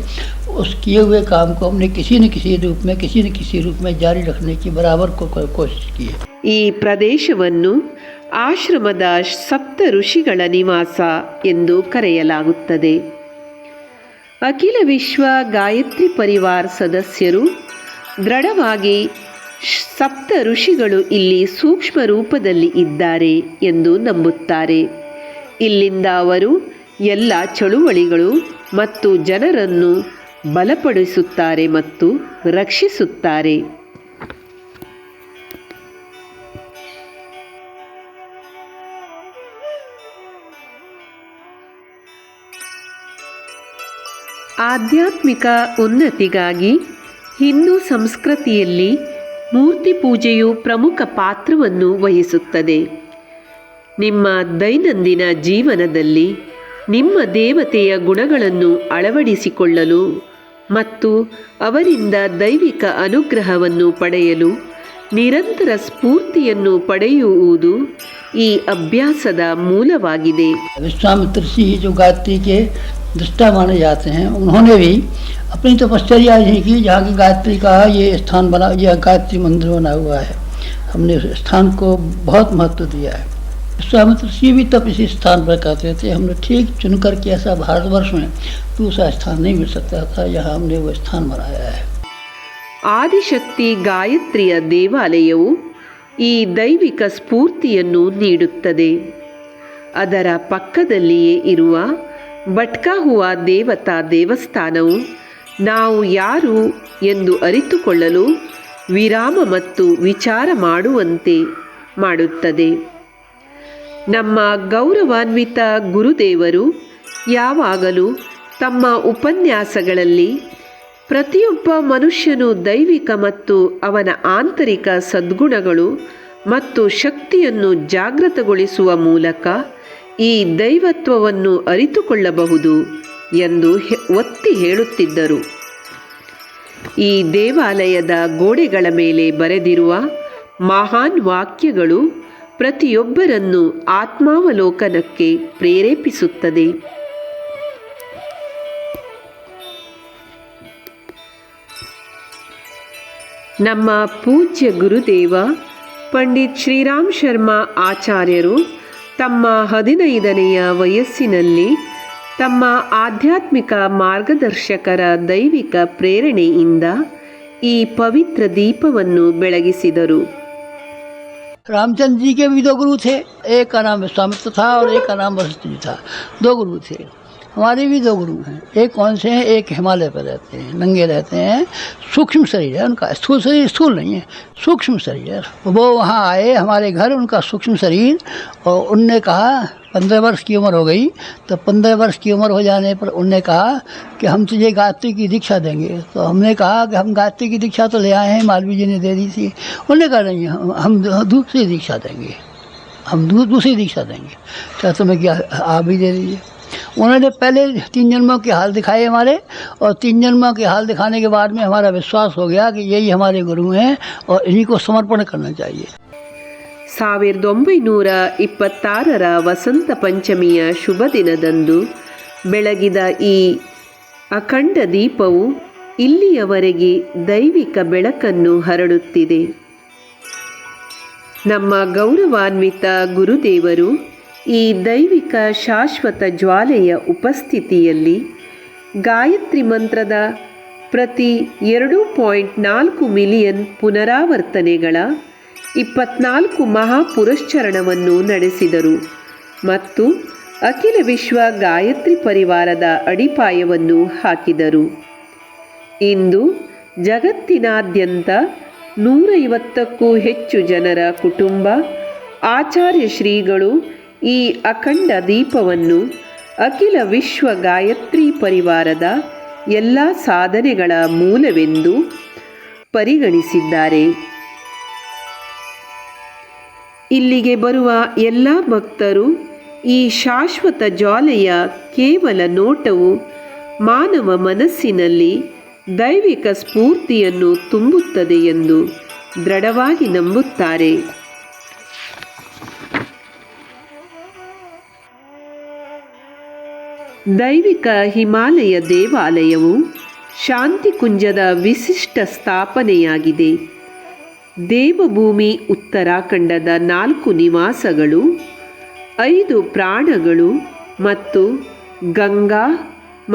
उस किए हुए काम को हमने किसी न किसी रूप में जारी रखने की बराबर कोशिश की है. ಈ ಪ್ರದೇಶವನ್ನು ಆಶ್ರಮದ ಸಪ್ತ ಋಷಿಗಳ ನಿವಾಸ ಎಂದು ಕರೆಯಲಾಗುತ್ತದೆ. ಅಖಿಲ ವಿಶ್ವ ಗಾಯತ್ರಿ ಪರಿವಾರ ಸದಸ್ಯರು ದೃಢವಾಗಿ ಸಪ್ತ ಋಷಿಗಳು ಇಲ್ಲಿ ಸೂಕ್ಷ್ಮ ರೂಪದಲ್ಲಿ ಇದ್ದಾರೆ ಎಂದು ನಂಬುತ್ತಾರೆ. ಇಲ್ಲಿಂದ ಅವರು ಎಲ್ಲ ಚಳುವಳಿಗಳು ಮತ್ತು ಜನರನ್ನು ಬಲಪಡಿಸುತ್ತಾರೆ ಮತ್ತು ರಕ್ಷಿಸುತ್ತಾರೆ. ಆಧ್ಯಾತ್ಮಿಕ ಉನ್ನತಿಗಾಗಿ ಹಿಂದೂ ಸಂಸ್ಕೃತಿಯಲ್ಲಿ ಮೂರ್ತಿ ಪೂಜೆಯು ಪ್ರಮುಖ ಪಾತ್ರವನ್ನು ವಹಿಸುತ್ತದೆ. ನಿಮ್ಮ ದೈನಂದಿನ ಜೀವನದಲ್ಲಿ ನಿಮ್ಮ ದೇವತೆಯ ಗುಣಗಳನ್ನು ಅಳವಡಿಸಿಕೊಳ್ಳಲು ಮತ್ತು ಅವರಿಂದ ದೈವಿಕ ಅನುಗ್ರಹವನ್ನು ಪಡೆಯಲು ನಿರಂತರ ಸ್ಫೂರ್ತಿಯನ್ನು ಪಡೆಯುವುದು ಈ ಅಭ್ಯಾಸದ ಮೂಲವಾಗಿದೆ. विश्वामित्र ऋषि जो गायत्री के दृष्टा माने जाते हैं, उन्होंने भी अपनी तपश्चर्या यहीं की जहाँ की गायत्री का ये स्थान बना, यह गायत्री मंदिर बना हुआ है। हमने उस स्थान को बहुत महत्व दिया है। विश्वामित्र ऋषि भी तब इसी स्थान पर कहते थे। हमने ठीक चुनकर के ऐसा भारतवर्ष में दूसरा स्थान नहीं मिल सकता था, यहाँ हमने वो स्थान बनाया है. ಆದಿಶಕ್ತಿ ಗಾಯತ್ರಿಯ ದೇವಾಲಯವು ಈ ದೈವಿಕ ಸ್ಫೂರ್ತಿಯನ್ನು ನೀಡುತ್ತದೆ. ಅದರ ಪಕ್ಕದಲ್ಲಿಯೇ ಇರುವ ಬಟ್ಕಾ ಹುವಾ ದೇವತಾ ದೇವಸ್ಥಾನವು ನಾವು ಯಾರು ಎಂದು ಅರಿತುಕೊಳ್ಳಲು ವಿರಾಮ ಮತ್ತು ವಿಚಾರ ಮಾಡುವಂತೆ ಮಾಡುತ್ತದೆ. ನಮ್ಮ ಗೌರವಾನ್ವಿತ ಗುರುದೇವರು ಯಾವಾಗಲೂ ತಮ್ಮ ಉಪನ್ಯಾಸಗಳಲ್ಲಿ ಪ್ರತಿಯೊಬ್ಬ ಮನುಷ್ಯನು ದೈವಿಕ ಮತ್ತು ಅವನ ಆಂತರಿಕ ಸದ್ಗುಣಗಳು ಮತ್ತು ಶಕ್ತಿಯನ್ನು ಜಾಗೃತಗೊಳಿಸುವ ಮೂಲಕ ಈ ದೈವತ್ವವನ್ನು ಅರಿತುಕೊಳ್ಳಬಹುದು ಎಂದು ಒತ್ತಿ ಹೇಳುತ್ತಿದ್ದರು. ಈ ದೇವಾಲಯದ ಗೋಡೆಗಳ ಮೇಲೆ ಬರೆದಿರುವ ಮಹಾನ್ ವಾಕ್ಯಗಳು ಪ್ರತಿಯೊಬ್ಬರನ್ನು ಆತ್ಮಾವಲೋಕನಕ್ಕೆ ಪ್ರೇರೇಪಿಸುತ್ತದೆ. ನಮ್ಮ ಪೂಜ್ಯ ಗುರುದೇವ ಪಂಡಿತ್ ಶ್ರೀರಾಮ್ ಶರ್ಮಾ ಆಚಾರ್ಯರು ತಮ್ಮ 15ನೆಯ ವಯಸ್ಸಿನಲ್ಲಿ ತಮ್ಮ ಆಧ್ಯಾತ್ಮಿಕ ಮಾರ್ಗದರ್ಶಕರ ದೈವಿಕ ಪ್ರೇರಣೆಯಿಂದ ಈ ಪವಿತ್ರ ದೀಪವನ್ನು ಬೆಳಗಿಸಿದರು. रामचंद्र जी के भी 2 गुरु थे, एक का नाम विश्वामित्र था और एक का नाम वशिष्ठ जी था। 2 गुरु थे। हमारे भी 2 गुरु हैं। एक कौन से हैं? एक हिमालय पर रहते हैं, नंगे रहते हैं, सूक्ष्म शरीर है उनका, स्थूल शरीर स्थूल नहीं है, सूक्ष्म शरीर है। वो वहाँ आए हमारे घर, उनका सूक्ष्म शरीर, और उनने कहा 15 वर्ष की उम्र हो गई, तो 15 वर्ष की उम्र हो जाने पर उनने कहा कि हम तुझे गायत्री की दीक्षा देंगे। तो हमने कहा कि हम गायत्री की दीक्षा तो ले आए हैं, मालवी जी ने दे दी थी। उन्होंने कहा नहीं, हम दूसरी दीक्षा देंगे, हम दूसरी दीक्षा देंगे, क्या तुम्हें क्या आप भी दे दीजिए। उन्होंने पहले 3 जन्मों के हाल दिखाए हमारे, और 3 जन्मों के हाल दिखाने के बाद में हमारा विश्वास हो गया कि यही हमारे गुरु हैं और इन्हीं को समर्पण करना चाहिए। 1926 ವಸಂತ ಪಂಚಮಿಯ ಶುಭ ದಿನದಂದು ಬೆಳಗಿದ ಈ ಅಖಂಡ ದೀಪವು ಇಲ್ಲಿಯವರೆಗೆ ದೈವಿಕ ಬೆಳಕನ್ನು ಹರಡುತ್ತಿದೆ. ನಮ್ಮ ಗೌರವಾನ್ವಿತ ಗುರುದೇವರು ಈ ದೈವಿಕ ಶಾಶ್ವತ ಜ್ವಾಲೆಯ ಉಪಸ್ಥಿತಿಯಲ್ಲಿ ಗಾಯತ್ರಿ ಮಂತ್ರದ ಪ್ರತಿ 2.4 ಮಿಲಿಯನ್ ಪುನರಾವರ್ತನೆಗಳ 24 ಮಹಾಪುರಶ್ಚರಣವನ್ನು ನಡೆಸಿದರು ಮತ್ತು ಅಖಿಲ ವಿಶ್ವ ಗಾಯತ್ರಿ ಪರಿವಾರದ ಅಡಿಪಾಯವನ್ನು ಹಾಕಿದರು. ಇಂದು ಜಗತ್ತಿನಾದ್ಯಂತ 150ಕ್ಕೂ ಹೆಚ್ಚು ಜನರ ಕುಟುಂಬ ಆಚಾರ್ಯ ಶ್ರೀಗಳು ಈ ಅಖಂಡ ದೀಪವನ್ನು ಅಖಿಲ ವಿಶ್ವ ಗಾಯತ್ರಿ ಪರಿವಾರದ ಎಲ್ಲ ಸಾಧನೆಗಳ ಮೂಲವೆಂದು ಪರಿಗಣಿಸಿದ್ದಾರೆ. ಇಲ್ಲಿಗೆ ಬರುವ ಎಲ್ಲ ಭಕ್ತರು ಈ ಶಾಶ್ವತ ಜ್ವಾಲೆಯ ಕೇವಲ ನೋಟವು ಮಾನವ ಮನಸ್ಸಿನಲ್ಲಿ ದೈವಿಕ ಸ್ಫೂರ್ತಿಯನ್ನು ತುಂಬುತ್ತದೆ ಎಂದು ದೃಢವಾಗಿ ನಂಬುತ್ತಾರೆ. ದೈವಿಕ ಹಿಮಾಲಯ ದೇವಾಲಯವು ಶಾಂತಿಕುಂಜದ ವಿಶಿಷ್ಟ ಸ್ಥಾಪನೆಯಾಗಿದೆ. ದೇವಭೂಮಿ ಉತ್ತರಾಖಂಡದ 4 ನಿವಾಸಗಳು, 5 ಪ್ರಾಣಗಳು ಮತ್ತು ಗಂಗಾ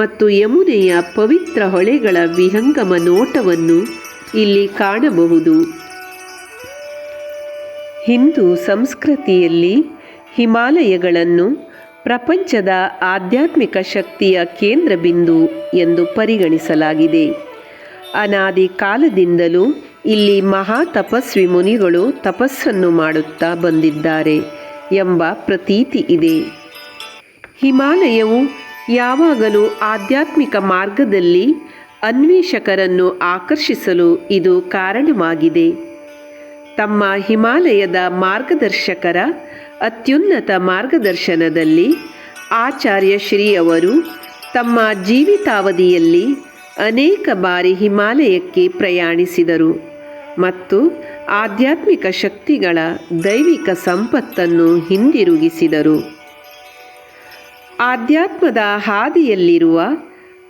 ಮತ್ತು ಯಮುನೆಯ ಪವಿತ್ರ ಹೊಳೆಗಳ ವಿಹಂಗಮ ನೋಟವನ್ನು ಇಲ್ಲಿ ಕಾಣಬಹುದು. ಹಿಂದೂ ಸಂಸ್ಕೃತಿಯಲ್ಲಿ ಹಿಮಾಲಯಗಳನ್ನು ಪ್ರಪಂಚದ ಆಧ್ಯಾತ್ಮಿಕ ಶಕ್ತಿಯ ಕೇಂದ್ರ ಬಿಂದು ಎಂದು ಪರಿಗಣಿಸಲಾಗಿದೆ. ಅನಾದಿ ಕಾಲದಿಂದಲೂ ಇಲ್ಲಿ ಮಹಾ ತಪಸ್ವಿ ಮುನಿಗಳು ತಪಸ್ಸನ್ನು ಮಾಡುತ್ತಾ ಬಂದಿದ್ದಾರೆ ಎಂಬ ಪ್ರತೀತಿ ಇದೆ. ಹಿಮಾಲಯವು ಯಾವಾಗಲೂ ಆಧ್ಯಾತ್ಮಿಕ ಮಾರ್ಗದಲ್ಲಿ ಅನ್ವೇಷಕರನ್ನು ಆಕರ್ಷಿಸಲು ಇದು ಕಾರಣವಾಗಿದೆ. ತಮ್ಮ ಹಿಮಾಲಯದ ಮಾರ್ಗದರ್ಶಕರ ಅತ್ಯುನ್ನತ ಮಾರ್ಗದರ್ಶನದಲ್ಲಿ ಆಚಾರ್ಯ ಶ್ರೀ ಅವರು ತಮ್ಮ ಜೀವಿತಾವಧಿಯಲ್ಲಿ ಅನೇಕ ಬಾರಿ ಹಿಮಾಲಯಕ್ಕೆ ಪ್ರಯಾಣಿಸಿದರು ಮತ್ತು ಆಧ್ಯಾತ್ಮಿಕ ಶಕ್ತಿಗಳ ದೈವಿಕ ಸಂಪತ್ತನ್ನು ಹಿಂದಿರುಗಿಸಿದರು. ಆಧ್ಯಾತ್ಮದ ಹಾದಿಯಲ್ಲಿರುವ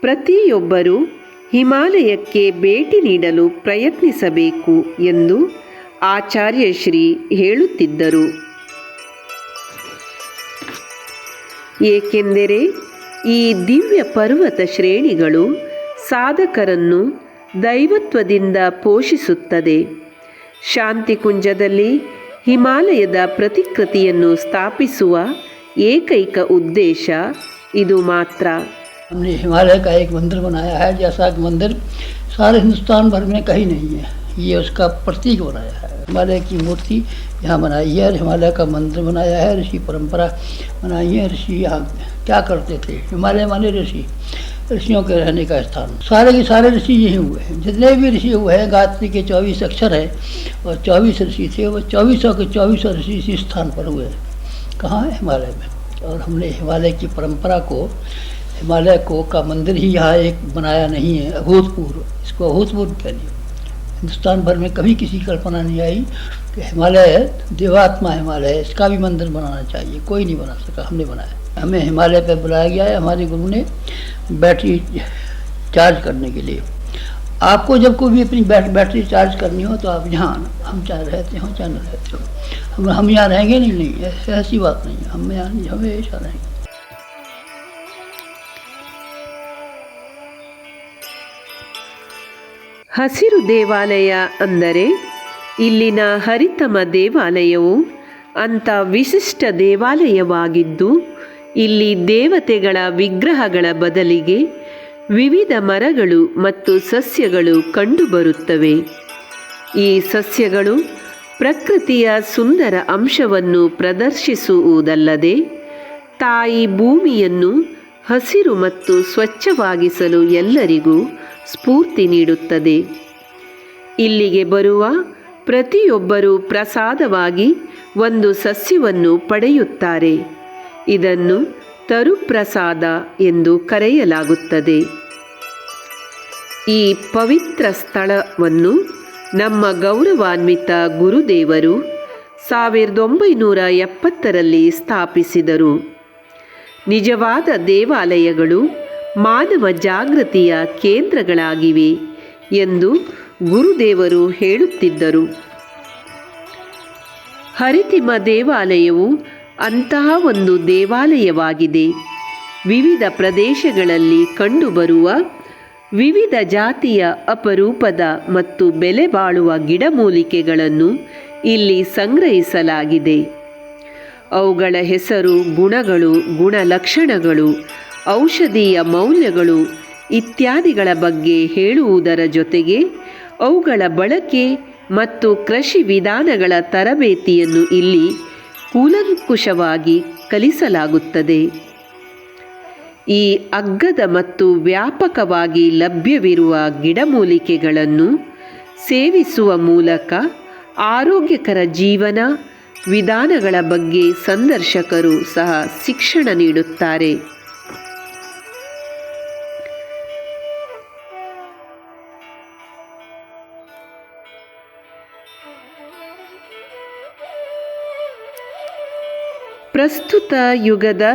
ಪ್ರತಿಯೊಬ್ಬರೂ ಹಿಮಾಲಯಕ್ಕೆ ಭೇಟಿ ನೀಡಲು ಪ್ರಯತ್ನಿಸಬೇಕು ಎಂದು ಆಚಾರ್ಯ ಶ್ರೀ ಹೇಳುತ್ತಿದ್ದರು. ಏಕೆಂದರೆ ಈ ದಿವ್ಯ ಪರ್ವತ ಶ್ರೇಣಿಗಳು ಸಾಧಕರನ್ನು ದೈವತ್ವದಿಂದ ಪೋಷಿಸುತ್ತದೆ. ಶಾಂತಿಕುಂಜದಲ್ಲಿ ಹಿಮಾಲಯದ ಪ್ರತಿಕೃತಿಯನ್ನು ಸ್ಥಾಪಿಸುವ ಏಕೈಕ ಉದ್ದೇಶ ಇದು ಮಾತ್ರ. हमने हिमालय का एक मंदिर बनाया है, जैसा कि मंदिर सारे हिंदुस्तान भर में कहीं नहीं है। ये उसका प्रतीक बनाया है। हिमालय की मूर्ति यहाँ बनाई है, हिमालय का मंदिर बनाया है, ऋषि परंपरा बनाई है। ऋषि यहाँ क्या करते थे? हिमालय माने ऋषि। ऋषियों के रहने का स्थान। सारे के सारे ऋषि यही हुए हैं, जितने भी ऋषि हुए हैं, गायत्री के 24 अक्षर है और 24 ऋषि थे, वो 24 के 24 ऋषि इसी स्थान पर हुए हैं। कहाँ है? हिमालय में। और हमने हिमालय की परंपरा को, हिमालय को का मंदिर ही यहाँ एक बनाया नहीं है, अभूतपूर्व, इसको अभूतपूर्व कहिए। हिंदुस्तान भर में कभी किसी कल्पना नहीं आई कि हिमालय देवात्मा हिमालय है, इसका भी मंदिर बनाना चाहिए। कोई नहीं बना सका, हमने बनाया। हमें हिमालय पर बुलाया गया है हमारे गुरु ने बैटरी चार्ज करने के लिए। आपको जब कोई भी अपनी बैटरी चार्ज करनी हो तो आप यहाँ आना, हम चाहे रहते हो चाहे न रहते हो। हम यहाँ रहेंगे नहीं, ऐसी बात नहीं है, हम यहाँ हमेशा रहेंगे। ಹಸಿರು ದೇವಾಲಯ ಅಂದರೆ ಇಲ್ಲಿನ ಹರಿತಮ ದೇವಾಲಯವು ಅಂಥ ವಿಶಿಷ್ಟ ದೇವಾಲಯವಾಗಿದ್ದು, ಇಲ್ಲಿ ದೇವತೆಗಳ ವಿಗ್ರಹಗಳ ಬದಲಿಗೆ ವಿವಿಧ ಮರಗಳು ಮತ್ತು ಸಸ್ಯಗಳು ಕಂಡುಬರುತ್ತವೆ. ಈ ಸಸ್ಯಗಳು ಪ್ರಕೃತಿಯ ಸುಂದರ ಅಂಶವನ್ನು ಪ್ರದರ್ಶಿಸುವುದಲ್ಲದೆ ತಾಯಿ ಭೂಮಿಯನ್ನು ಹಸಿರು ಮತ್ತು ಸ್ವಚ್ಛವಾಗಿಸಲು ಎಲ್ಲರಿಗೂ ಸ್ಫೂರ್ತಿ ನೀಡುತ್ತದೆ. ಇಲ್ಲಿಗೆ ಬರುವ ಪ್ರತಿಯೊಬ್ಬರೂ ಪ್ರಸಾದವಾಗಿ ಒಂದು ಸಸ್ಯವನ್ನು ಪಡೆಯುತ್ತಾರೆ. ಇದನ್ನು ತರುಪ್ರಸಾದ ಎಂದು ಕರೆಯಲಾಗುತ್ತದೆ. ಈ ಪವಿತ್ರ ಸ್ಥಳವನ್ನು ನಮ್ಮ ಗೌರವಾನ್ವಿತ ಗುರುದೇವರು 1970ರಲ್ಲಿ ಸ್ಥಾಪಿಸಿದರು. ನಿಜವಾದ ದೇವಾಲಯಗಳು ಮಾನವ ಜಾಗೃತಿಯ ಕೇಂದ್ರಗಳಾಗಿವೆ ಎಂದು ಗುರುದೇವರು ಹೇಳುತ್ತಿದ್ದರು. ಹರಿತಿಮ ದೇವಾಲಯವು ಅಂತಹ ಒಂದು ದೇವಾಲಯವಾಗಿದೆ. ವಿವಿಧ ಪ್ರದೇಶಗಳಲ್ಲಿ ಕಂಡುಬರುವ ವಿವಿಧ ಜಾತಿಯ ಅಪರೂಪದ ಮತ್ತು ಬೆಲೆ ಬಾಳುವ ಗಿಡಮೂಲಿಕೆಗಳನ್ನು ಇಲ್ಲಿ ಸಂಗ್ರಹಿಸಲಾಗಿದೆ. ಅವುಗಳ ಹೆಸರು, ಗುಣಗಳು, ಗುಣಲಕ್ಷಣಗಳು, ಔಷಧೀಯ ಮೌಲ್ಯಗಳು ಇತ್ಯಾದಿಗಳ ಬಗ್ಗೆ ಹೇಳುವುದರ ಜೊತೆಗೆ ಅವುಗಳ ಬಳಕೆ ಮತ್ತು ಕೃಷಿ ವಿಧಾನಗಳ ತರಬೇತಿಯನ್ನು ಇಲ್ಲಿ ಕೂಲಂಕುಷವಾಗಿ ಕಲಿಸಲಾಗುತ್ತದೆ. ಈ ಅಗ್ಗದ ಮತ್ತು ವ್ಯಾಪಕವಾಗಿ ಲಭ್ಯವಿರುವ ಗಿಡಮೂಲಿಕೆಗಳನ್ನು ಸೇವಿಸುವ ಮೂಲಕ ಆರೋಗ್ಯಕರ ಜೀವನ ವಿಧಾನಗಳ ಬಗ್ಗೆ ಸಂದರ್ಶಕರು ಸಹ ಶಿಕ್ಷಣ ನೀಡುತ್ತಾರೆ. ಪ್ರಸ್ತುತ ಯುಗದ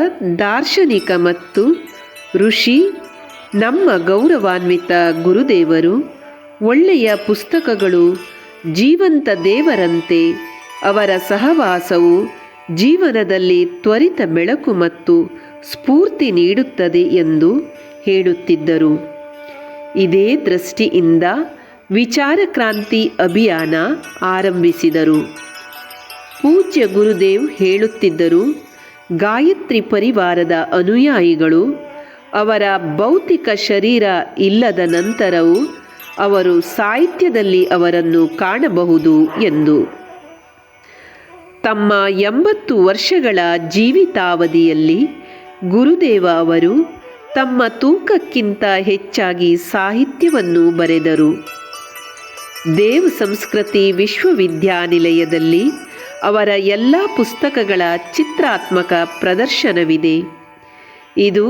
ದಾರ್ಶನಿಕ ಮತ್ತು ಋಷಿ ನಮ್ಮ ಗೌರವಾನ್ವಿತ ಗುರುದೇವರು ಒಳ್ಳೆಯ ಪುಸ್ತಕಗಳು ಜೀವಂತ ದೇವರಂತೆ, ಅವರ ಸಹವಾಸವು ಜೀವನದಲ್ಲಿ ತ್ವರಿತ ಬೆಳಕು ಮತ್ತು ಸ್ಫೂರ್ತಿ ನೀಡುತ್ತದೆ ಎಂದು ಹೇಳುತ್ತಿದ್ದರು. ಇದೇ ದೃಷ್ಟಿಯಿಂದ ವಿಚಾರ ಕ್ರಾಂತಿ ಅಭಿಯಾನ ಆರಂಭಿಸಿದರು. ಪೂಜ್ಯ ಗುರುದೇವ್ ಹೇಳುತ್ತಿದ್ದರು, ಗಾಯತ್ರಿ ಪರಿವಾರದ ಅನುಯಾಯಿಗಳು ಅವರ ಭೌತಿಕ ಶರೀರ ಇಲ್ಲದ ನಂತರವೂ ಅವರು ಸಾಹಿತ್ಯದಲ್ಲಿ ಅವರನ್ನು ಕಾಣಬಹುದು ಎಂದು. ತಮ್ಮ 80 ವರ್ಷಗಳ ಜೀವಿತಾವಧಿಯಲ್ಲಿ ಗುರುದೇವ ಅವರು ತಮ್ಮ ತೂಕಕ್ಕಿಂತ ಹೆಚ್ಚಾಗಿ ಸಾಹಿತ್ಯವನ್ನು ಬರೆದರು. ದೇವ್ ಸಂಸ್ಕೃತಿ ವಿಶ್ವವಿದ್ಯಾನಿಲಯದಲ್ಲಿ ಅವರ ಎಲ್ಲ ಪುಸ್ತಕಗಳ ಚಿತ್ರಾತ್ಮಕ ಪ್ರದರ್ಶನವಿದೆ. ಇದು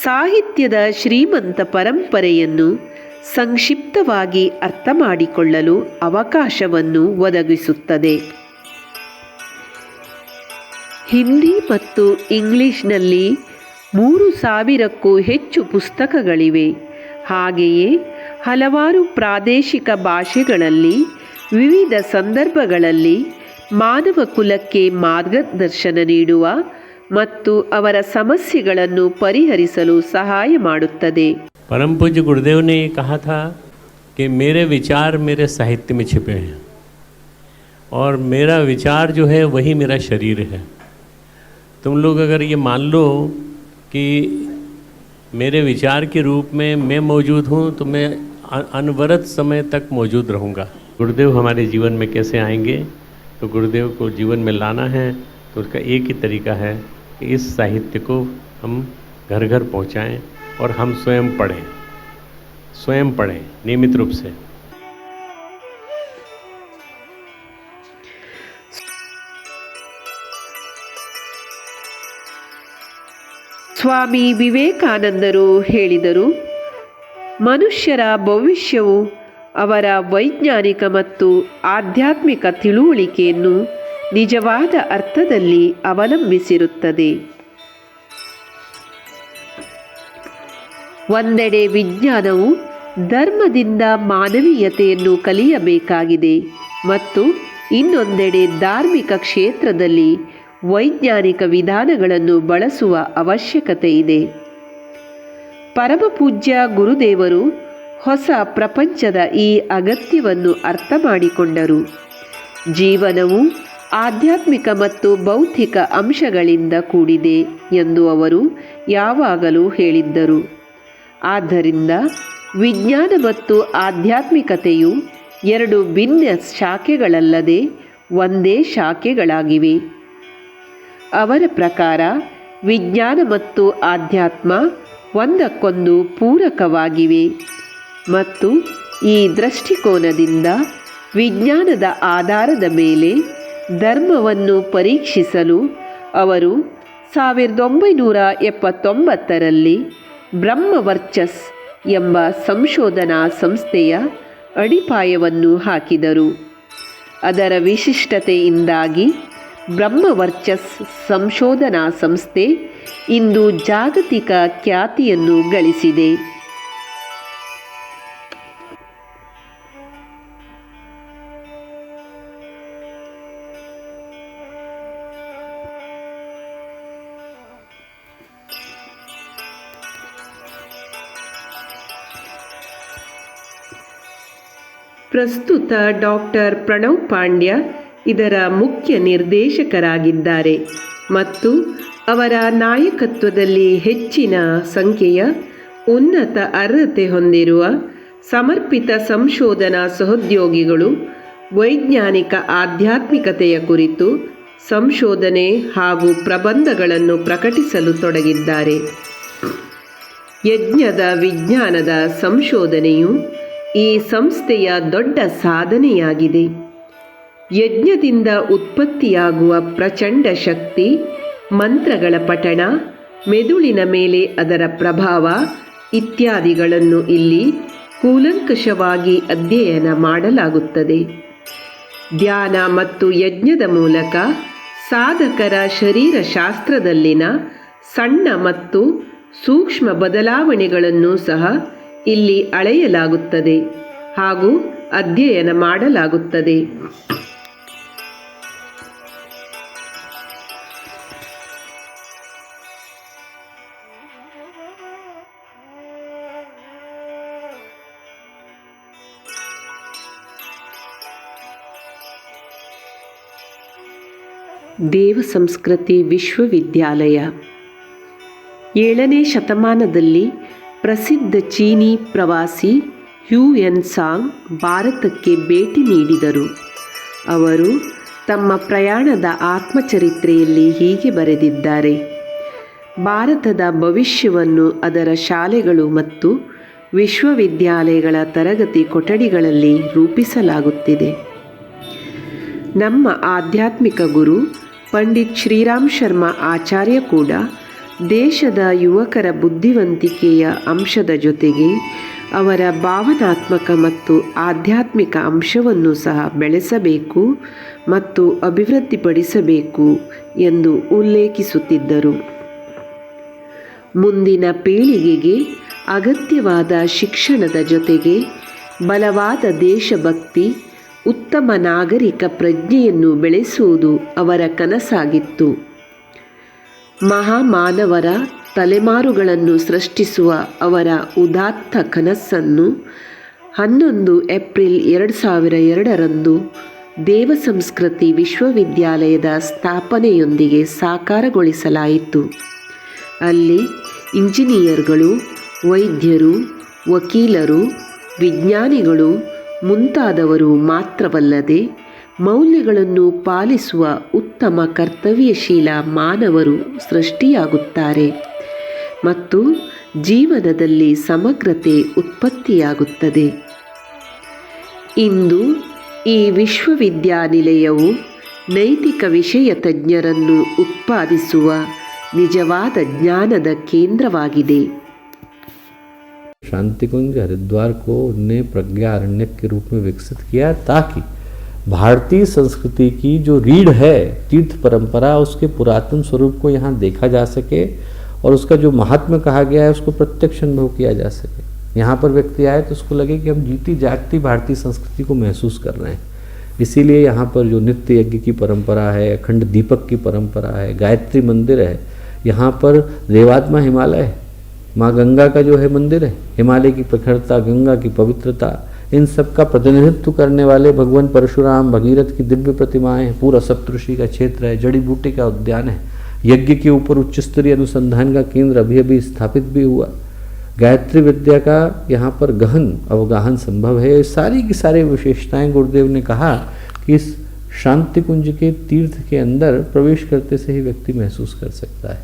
ಸಾಹಿತ್ಯದ ಶ್ರೀಮಂತ ಪರಂಪರೆಯನ್ನು ಸಂಕ್ಷಿಪ್ತವಾಗಿ ಅರ್ಥ ಮಾಡಿಕೊಳ್ಳಲು ಅವಕಾಶವನ್ನು ಒದಗಿಸುತ್ತದೆ. ಹಿಂದಿ ಮತ್ತು ಇಂಗ್ಲಿಷ್ನಲ್ಲಿ 3000ಕ್ಕೂ ಹೆಚ್ಚು ಪುಸ್ತಕಗಳಿವೆ. ಹಾಗೆಯೇ ಹಲವಾರು ಪ್ರಾದೇಶಿಕ ಭಾಷೆಗಳಲ್ಲಿ ವಿವಿಧ ಸಂದರ್ಭಗಳಲ್ಲಿ ಮಾನವ ಕುಲಕ್ಕೆ ಮಾರ್ಗದರ್ಶನ ನೀಡುವ ಮತ್ತು ಅವರ ಸಮಸ್ಯೆಗಳನ್ನು ಪರಿಹರಿಸಲು ಸಹಾಯ ಮಾಡುತ್ತದೆ. परम पूज्य गुरुदेव ने ये कहा था कि मेरे विचार मेरे साहित्य में छिपे हैं और मेरा विचार जो है वही मेरा शरीर है. तुम लोग अगर ये मान लो कि मेरे विचार के रूप में मैं मौजूद हूँ तो मैं अनवरत समय तक मौजूद रहूँगा. गुरुदेव हमारे जीवन में कैसे आएंगे, तो गुरुदेव को जीवन में लाना है तो उसका एक ही तरीका है कि इस साहित्य को हम घर घर पहुँचाएँ, और हम स्वयं पढ़ें नियमित रूप से। ಸ್ವಾಮಿ ವಿವೇಕಾನಂದರು ಹೇಳಿದರು, ಮನುಷ್ಯರ ಭವಿಷ್ಯವು ಅವರ ವೈಜ್ಞಾನಿಕ ಮತ್ತು ಆಧ್ಯಾತ್ಮಿಕ ತಿಳುವಳಿಕೆಯನ್ನು ನಿಜವಾದ ಅರ್ಥದಲ್ಲಿ ಅವಲಂಬಿಸಿರುತ್ತದೆ. ಒಂದೆಡೆ ವಿಜ್ಞಾನವು ಧರ್ಮದಿಂದ ಮಾನವೀಯತೆಯನ್ನು ಕಲಿಯಬೇಕಾಗಿದೆ ಮತ್ತು ಇನ್ನೊಂದೆಡೆ ಧಾರ್ಮಿಕ ಕ್ಷೇತ್ರದಲ್ಲಿ ವೈಜ್ಞಾನಿಕ ವಿಧಾನಗಳನ್ನು ಬಳಸುವ ಅವಶ್ಯಕತೆ ಇದೆ. ಪರಮಪೂಜ್ಯ ಗುರುದೇವರು ಹೊಸ ಪ್ರಪಂಚದ ಈ ಅಗತ್ಯವನ್ನು ಅರ್ಥ ಮಾಡಿಕೊಂಡರು. ಜೀವನವು ಆಧ್ಯಾತ್ಮಿಕ ಮತ್ತು ಭೌತಿಕ ಅಂಶಗಳಿಂದ ಕೂಡಿದೆ ಎಂದು ಅವರು ಯಾವಾಗಲೂ ಹೇಳಿದ್ದರು. ಆದ್ದರಿಂದ ವಿಜ್ಞಾನ ಮತ್ತು ಆಧ್ಯಾತ್ಮಿಕತೆಯು ಎರಡು ಭಿನ್ನ ಶಾಖೆಗಳಲ್ಲದೆ ಒಂದೇ ಶಾಖೆಗಳಾಗಿವೆ. ಅವರ ಪ್ರಕಾರ ವಿಜ್ಞಾನ ಮತ್ತು ಆಧ್ಯಾತ್ಮ ಒಂದಕ್ಕೊಂದು ಪೂರಕವಾಗಿವೆ ಮತ್ತು ಈ ದೃಷ್ಟಿಕೋನದಿಂದ ವಿಜ್ಞಾನದ ಆಧಾರದ ಮೇಲೆ ಧರ್ಮವನ್ನು ಪರೀಕ್ಷಿಸಲು ಅವರು 1979ರಲ್ಲಿ ಬ್ರಹ್ಮವರ್ಚಸ್ ಎಂಬ ಸಂಶೋಧನಾ ಸಂಸ್ಥೆಯ ಅಡಿಪಾಯವನ್ನು ಹಾಕಿದರು. ಅದರ ವಿಶಿಷ್ಟತೆಯಿಂದಾಗಿ ಬ್ರಹ್ಮವರ್ಚಸ್ ಸಂಶೋಧನಾ ಸಂಸ್ಥೆ ಇಂದು ಜಾಗತಿಕ ಖ್ಯಾತಿಯನ್ನು ಗಳಿಸಿದೆ. ಪ್ರಸ್ತುತ ಡಾಕ್ಟರ್ ಪ್ರಣವ್ ಪಾಂಡ್ಯ ಇದರ ಮುಖ್ಯ ನಿರ್ದೇಶಕರಾಗಿದ್ದಾರೆ ಮತ್ತು ಅವರ ನಾಯಕತ್ವದಲ್ಲಿ ಹೆಚ್ಚಿನ ಸಂಖ್ಯೆಯ ಉನ್ನತ ಅರ್ಹತೆ ಹೊಂದಿರುವ ಸಮರ್ಪಿತ ಸಂಶೋಧನಾ ಸಹೋದ್ಯೋಗಿಗಳು ವೈಜ್ಞಾನಿಕ ಆಧ್ಯಾತ್ಮಿಕತೆಯ ಕುರಿತು ಸಂಶೋಧನೆ ಹಾಗೂ ಪ್ರಬಂಧಗಳನ್ನು ಪ್ರಕಟಿಸಲು ತೊಡಗಿದ್ದಾರೆ. ಯಜ್ಞದ ವಿಜ್ಞಾನದ ಸಂಶೋಧನೆಯು ಈ ಸಂಸ್ಥೆಯ ದೊಡ್ಡ ಸಾಧನೆಯಾಗಿದೆ. ಯಜ್ಞದಿಂದ ಉತ್ಪತ್ತಿಯಾಗುವ ಪ್ರಚಂಡ ಶಕ್ತಿ, ಮಂತ್ರಗಳ ಪಠಣ, ಮೆದುಳಿನ ಮೇಲೆ ಅದರ ಪ್ರಭಾವ ಇತ್ಯಾದಿಗಳನ್ನು ಇಲ್ಲಿ ಕೂಲಂಕಷವಾಗಿ ಅಧ್ಯಯನ ಮಾಡಲಾಗುತ್ತದೆ. ಧ್ಯಾನ ಮತ್ತು ಯಜ್ಞದ ಮೂಲಕ ಸಾಧಕರ ಶರೀರಶಾಸ್ತ್ರದಲ್ಲಿನ ಸಣ್ಣ ಮತ್ತು ಸೂಕ್ಷ್ಮ ಬದಲಾವಣೆಗಳನ್ನು ಸಹ ಇಲ್ಲಿ ಅಳೆಯಲಾಗುತ್ತದೆ ಹಾಗೂ ಅಧ್ಯಯನ ಮಾಡಲಾಗುತ್ತದೆ. ದೇವ ಸಂಸ್ಕೃತಿ ವಿಶ್ವವಿದ್ಯಾಲಯ 7ನೇ ಶತಮಾನದಲ್ಲಿ ಪ್ರಸಿದ್ಧ ಚೀನಿ ಪ್ರವಾಸಿ ಹ್ಯೂಯೆನ್ ಸಾಂಗ್ ಭಾರತಕ್ಕೆ ಭೇಟಿ ನೀಡಿದರು. ಅವರು ತಮ್ಮ ಪ್ರಯಾಣದ ಆತ್ಮಚರಿತ್ರೆಯಲ್ಲಿ ಹೀಗೆ ಬರೆದಿದ್ದಾರೆ: ಭಾರತದ ಭವಿಷ್ಯವನ್ನು ಅದರ ಶಾಲೆಗಳು ಮತ್ತು ವಿಶ್ವವಿದ್ಯಾಲಯಗಳ ತರಗತಿ ಕೊಠಡಿಗಳಲ್ಲಿ ರೂಪಿಸಲಾಗುತ್ತಿದೆ. ನಮ್ಮ ಆಧ್ಯಾತ್ಮಿಕ ಗುರು ಪಂಡಿತ್ ಶ್ರೀರಾಮ್ ಶರ್ಮಾ ಆಚಾರ್ಯ ಕೂಡ ದೇಶದ ಯುವಕರ ಬುದ್ಧಿವಂತಿಕೆಯ ಅಂಶದ ಜೊತೆಗೆ ಅವರ ಭಾವನಾತ್ಮಕ ಮತ್ತು ಆಧ್ಯಾತ್ಮಿಕ ಅಂಶವನ್ನು ಸಹ ಬೆಳೆಸಬೇಕು ಮತ್ತು ಅಭಿವೃದ್ಧಿಪಡಿಸಬೇಕು ಎಂದು ಉಲ್ಲೇಖಿಸುತ್ತಿದ್ದರು. ಮುಂದಿನ ಪೀಳಿಗೆಗೆ ಅಗತ್ಯವಾದ ಶಿಕ್ಷಣದ ಜೊತೆಗೆ ಬಲವಾದ ದೇಶಭಕ್ತಿ, ಉತ್ತಮ ನಾಗರಿಕ ಪ್ರಜ್ಞೆಯನ್ನು ಬೆಳೆಸುವುದು ಅವರ ಕನಸಾಗಿತ್ತು. ಮಹಾಮಾನವರ ತಲೆಮಾರುಗಳನ್ನು ಸೃಷ್ಟಿಸುವ ಅವರ ಉದಾತ್ತ ಕನಸನ್ನು 11 ಏಪ್ರಿಲ್ 2002ರಂದು ದೇವ ಸಂಸ್ಕೃತಿ ವಿಶ್ವವಿದ್ಯಾಲಯದ ಸ್ಥಾಪನೆಯೊಂದಿಗೆ ಸಾಕಾರಗೊಳಿಸಲಾಯಿತು. ಅಲ್ಲಿ ಇಂಜಿನಿಯರ್ಗಳು, ವೈದ್ಯರು, ವಕೀಲರು, ವಿಜ್ಞಾನಿಗಳು ಮುಂತಾದವರು ಮಾತ್ರವಲ್ಲದೆ ಮೌಲ್ಯಗಳನ್ನು ಪಾಲಿಸುವ ಉತ್ತಮ ಕರ್ತವ್ಯಶೀಲ ಮಾನವರು ಸೃಷ್ಟಿಯಾಗುತ್ತಾರೆ ಮತ್ತು ಜೀವನದಲ್ಲಿ ಸಮಗ್ರತೆ ಉತ್ಪತ್ತಿಯಾಗುತ್ತದೆ. ಇಂದು ಈ ವಿಶ್ವವಿದ್ಯಾನಿಲಯವು ನೈತಿಕ ವಿಷಯ ತಜ್ಞರನ್ನು ಉತ್ಪಾದಿಸುವ ನಿಜವಾದ ಜ್ಞಾನದ ಕೇಂದ್ರವಾಗಿದೆ. शांति कुंज हरिद्वार को उन्होंने प्रज्ञा अरण्यक के रूप में विकसित किया ताकि भारतीय संस्कृति की जो रीढ़ है तीर्थ परंपरा उसके पुरातन स्वरूप को यहाँ देखा जा सके और उसका जो महात्म्य कहा गया है उसको प्रत्यक्ष अनुभव किया जा सके. यहाँ पर व्यक्ति आए तो उसको लगे कि हम जीती जागती भारतीय संस्कृति को महसूस कर रहे हैं. इसीलिए यहाँ पर जो नित्य यज्ञ की परंपरा है, अखंड दीपक की परंपरा है, गायत्री मंदिर है, यहाँ पर देवात्मा हिमालय है, माँ गंगा का जो है मंदिर है, हिमालय की प्रखरता, गंगा की पवित्रता, इन सब का प्रतिनिधित्व करने वाले भगवान परशुराम, भगीरथ की दिव्य प्रतिमाएं, पूरा सप्तऋषि का क्षेत्र है, जड़ी बूटी का उद्यान है, यज्ञ के ऊपर उच्च स्तरीय अनुसंधान का केंद्र अभी अभी स्थापित भी हुआ, गायत्री विद्या का यहाँ पर गहन अवगाहन संभव है. सारी की सारी विशेषताएं गुरुदेव ने कहा कि इस शांति कुंज के तीर्थ के अंदर प्रवेश करते से ही व्यक्ति महसूस कर सकता है.